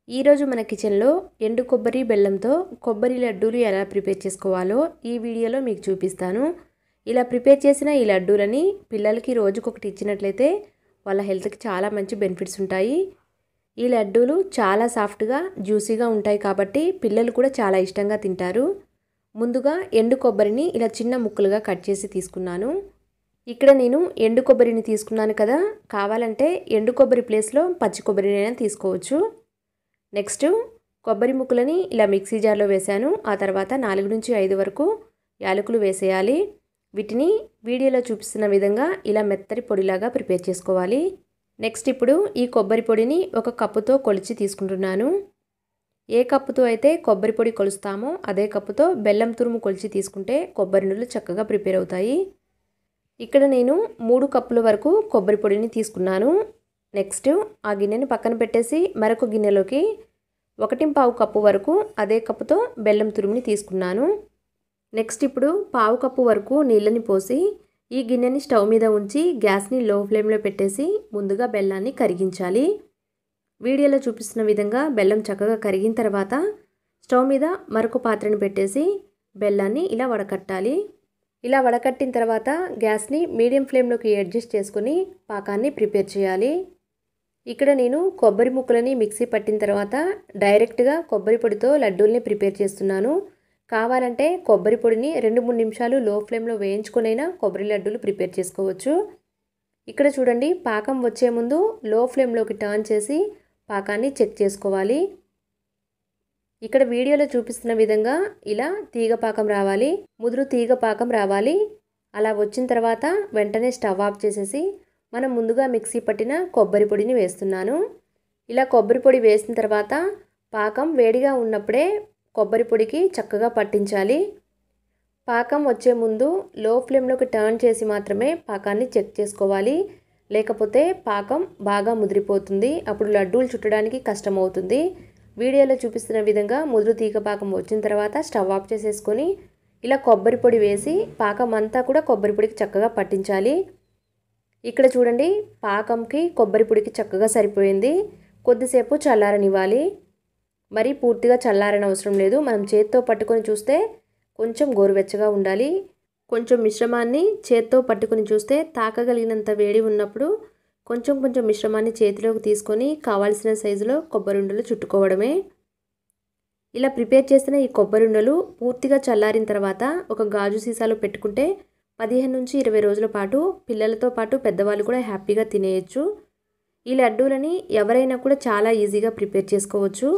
ఈరోజు మన కిచెన్లో ఎండు కొబ్బరి బెల్లంతో కొబ్బరి లడ్డూలు ఎలా ప్రిపేర్ చేసుకోవాలో ఈ వీడియోలో మీకు చూపిస్తాను. ఇలా ప్రిపేర్ చేసిన ఈ లడ్డూలని పిల్లలకి రోజుకొకటి ఇచ్చినట్లయితే వాళ్ళ హెల్త్కి చాలా మంచి బెనిఫిట్స్ ఉంటాయి. ఈ లడ్డూలు చాలా సాఫ్ట్గా జ్యూసీగా ఉంటాయి కాబట్టి పిల్లలు కూడా చాలా ఇష్టంగా తింటారు. ముందుగా ఎండు కొబ్బరిని ఇలా చిన్న ముక్కలుగా కట్ చేసి తీసుకున్నాను. ఇక్కడ నేను ఎండు కొబ్బరిని తీసుకున్నాను కదా, కావాలంటే ఎండు కొబ్బరి ప్లేస్లో పచ్చి కొబ్బరినైనా తీసుకోవచ్చు. నెక్స్ట్ కొబ్బరి ముక్కలని ఇలా మిక్సీ జార్లో వేసాను. ఆ తర్వాత 4 నుంచి 5 వరకు యాలకులు వేసేయాలి. వీటిని వీడియోలో చూపిస్తున్న విధంగా ఇలా మెత్తటి పొడిలాగా ప్రిపేర్ చేసుకోవాలి. నెక్స్ట్ ఇప్పుడు ఈ కొబ్బరి పొడిని ఒక కప్పుతో కొలిచి తీసుకుంటున్నాను. ఏ కప్పుతో అయితే కొబ్బరి పొడి కొలుస్తామో అదే కప్పుతో బెల్లం తురుము కొలిచి తీసుకుంటే కొబ్బరి నీళ్ళు చక్కగా ప్రిపేర్ అవుతాయి. ఇక్కడ నేను 3 కప్పుల వరకు కొబ్బరి పొడిని తీసుకున్నాను. నెక్స్ట్ ఆ గిన్నెని పక్కన పెట్టేసి మరొక గిన్నెలోకి 1.5 కప్పు వరకు అదే కప్పుతో బెల్లం తురుముని తీసుకున్నాను. నెక్స్ట్ ఇప్పుడు 1/2 కప్పు వరకు నీళ్ళని పోసి ఈ గిన్నెని స్టవ్ మీద ఉంచి గ్యాస్ని లో ఫ్లేమ్లో పెట్టేసి ముందుగా బెల్లాన్ని కరిగించాలి. వీడియోలో చూపిస్తున్న విధంగా బెల్లం చక్కగా కరిగిన తర్వాత స్టవ్ మీద మరొక పాత్రను పెట్టేసి బెల్లాన్ని ఇలా వడకట్టాలి. ఇలా వడకట్టిన తర్వాత గ్యాస్ని మీడియం ఫ్లేమ్లోకి అడ్జస్ట్ చేసుకొని పాకాన్ని ప్రిపేర్ చేయాలి. ఇక్కడ నేను కొబ్బరి ముక్కలని మిక్సీ పట్టిన తర్వాత డైరెక్ట్గా కొబ్బరి పొడితో లడ్డూల్ని ప్రిపేర్ చేస్తున్నాను. కావాలంటే కొబ్బరి పొడిని 2-3 నిమిషాలు లో ఫ్లేమ్లో వేయించుకొనైనా కొబ్బరి లడ్డూలు ప్రిపేర్ చేసుకోవచ్చు. ఇక్కడ చూడండి, పాకం వచ్చే ముందు లో ఫ్లేమ్లోకి టర్న్ చేసి పాకాన్ని చెక్ చేసుకోవాలి. ఇక్కడ వీడియోలో చూపిస్తున్న విధంగా ఇలా తీగ పాకం రావాలి, ముదురు తీగ పాకం రావాలి. అలా వచ్చిన తర్వాత వెంటనే స్టవ్ ఆఫ్ చేసేసి మనం ముందుగా మిక్సీ పట్టిన కొబ్బరి పొడిని వేస్తున్నాను. ఇలా కొబ్బరి పొడి వేసిన తర్వాత పాకం వేడిగా ఉన్నప్పుడే కొబ్బరి పొడికి చక్కగా పట్టించాలి. పాకం వచ్చే ముందు లో ఫ్లేమ్లోకి టర్న్ చేసి మాత్రమే పాకాన్ని చెక్ చేసుకోవాలి. లేకపోతే పాకం బాగా ముదిరిపోతుంది, అప్పుడు లడ్డూలు చుట్టడానికి కష్టమవుతుంది. వీడియోలో చూపిస్తున్న విధంగా ముదురు తీగ పాకం వచ్చిన తర్వాత స్టవ్ ఆఫ్ చేసేసుకొని ఇలా కొబ్బరి పొడి వేసి పాకం అంతా కూడా కొబ్బరి పొడికి చక్కగా పట్టించాలి. ఇక్కడ చూడండి, పాకంకి కొబ్బరి పొడికి చక్కగా సరిపోయింది. కొద్దిసేపు చల్లారనివ్వాలి. మరి పూర్తిగా చల్లారని అవసరం లేదు. మనం చేత్తో పట్టుకొని చూస్తే కొంచెం గోరువెచ్చగా ఉండాలి. కొంచెం మిశ్రమాన్ని చేత్తో పట్టుకొని చూస్తే తాకగలిగినంత వేడి ఉన్నప్పుడు కొంచెం మిశ్రమాన్ని చేతిలోకి తీసుకొని కావాల్సిన సైజులో కొబ్బరి ఉండలు చుట్టుకోవడమే. ఇలా ప్రిపేర్ చేసిన ఈ కొబ్బరి ఉండలు పూర్తిగా చల్లారిన తర్వాత ఒక గాజు సీసాలో పెట్టుకుంటే 15 నుంచి 20 రోజుల పాటు పిల్లలతో పాటు పెద్దవాళ్ళు కూడా హ్యాపీగా తినేయచ్చు. ఈ లడ్డూలని ఎవరైనా కూడా చాలా ఈజీగా ప్రిపేర్ చేసుకోవచ్చు.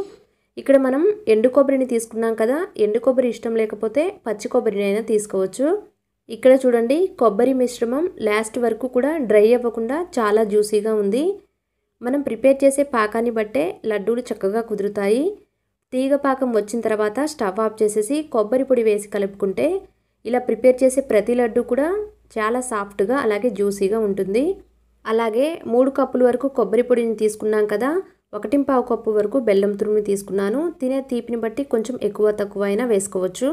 ఇక్కడ మనం ఎండు కొబ్బరిని తీసుకున్నాం కదా, ఎండు కొబ్బరి ఇష్టం లేకపోతే పచ్చి కొబ్బరినైనా తీసుకోవచ్చు. ఇక్కడ చూడండి, కొబ్బరి మిశ్రమం లాస్ట్ వరకు కూడా డ్రై అవ్వకుండా చాలా జ్యూసీగా ఉంది. మనం ప్రిపేర్ చేసే పాకాన్ని బట్టే లడ్డూలు చక్కగా కుదురుతాయి. తీగ పాకం వచ్చిన తర్వాత స్టవ్ ఆఫ్ చేసేసి కొబ్బరి పొడి వేసి కలుపుకుంటే ఇలా ప్రిపేర్ చేసే ప్రతి లడ్డు కూడా చాలా సాఫ్ట్గా అలాగే జ్యూసీగా ఉంటుంది. అలాగే 3 కప్పుల వరకు కొబ్బరి పొడిని తీసుకున్నాం కదా, 1.5 కప్పు వరకు బెల్లం తురుముని తీసుకున్నాను. తినే తీపిని బట్టి కొంచెం ఎక్కువ తక్కువ అయినా వేసుకోవచ్చు.